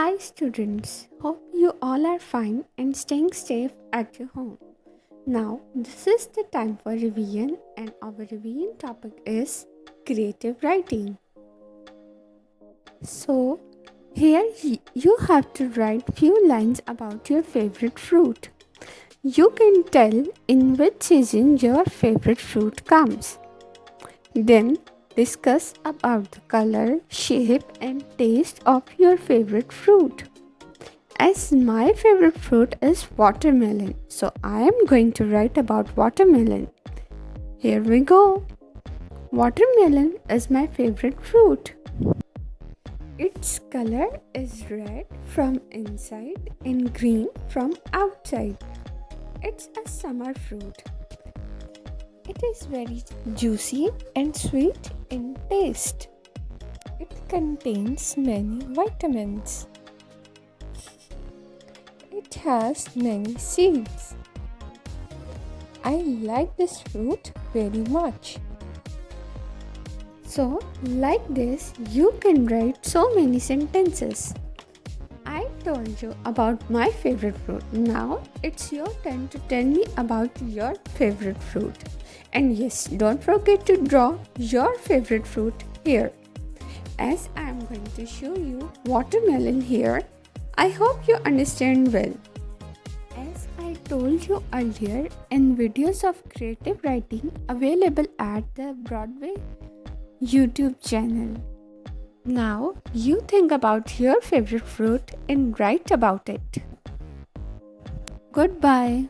Hi students, hope you all are fine and staying safe at your home. Now, this is the time for revision and our revision topic is creative writing. So, here you have to write few lines about your favorite fruit. You can tell in which season your favorite fruit comes. Then discuss about the color, shape and taste of your favorite fruit. As my favorite fruit is watermelon, so I am going to write about watermelon. Here we go. Watermelon is my favorite fruit. Its color is red from inside and green from outside. It's a summer fruit. It is very juicy and sweet in taste. It contains many vitamins. It has many seeds. I like this fruit very much. So, like this, you can write so many sentences. I told you about my favorite fruit. Now, it's your turn to tell me about your favorite fruit. And yes, don't forget to draw your favorite fruit here. As I am going to show you watermelon here, I hope you understand well. As I told you earlier, in videos of creative writing available at the Broadway YouTube channel. Now you think about your favorite fruit and write about it. Goodbye.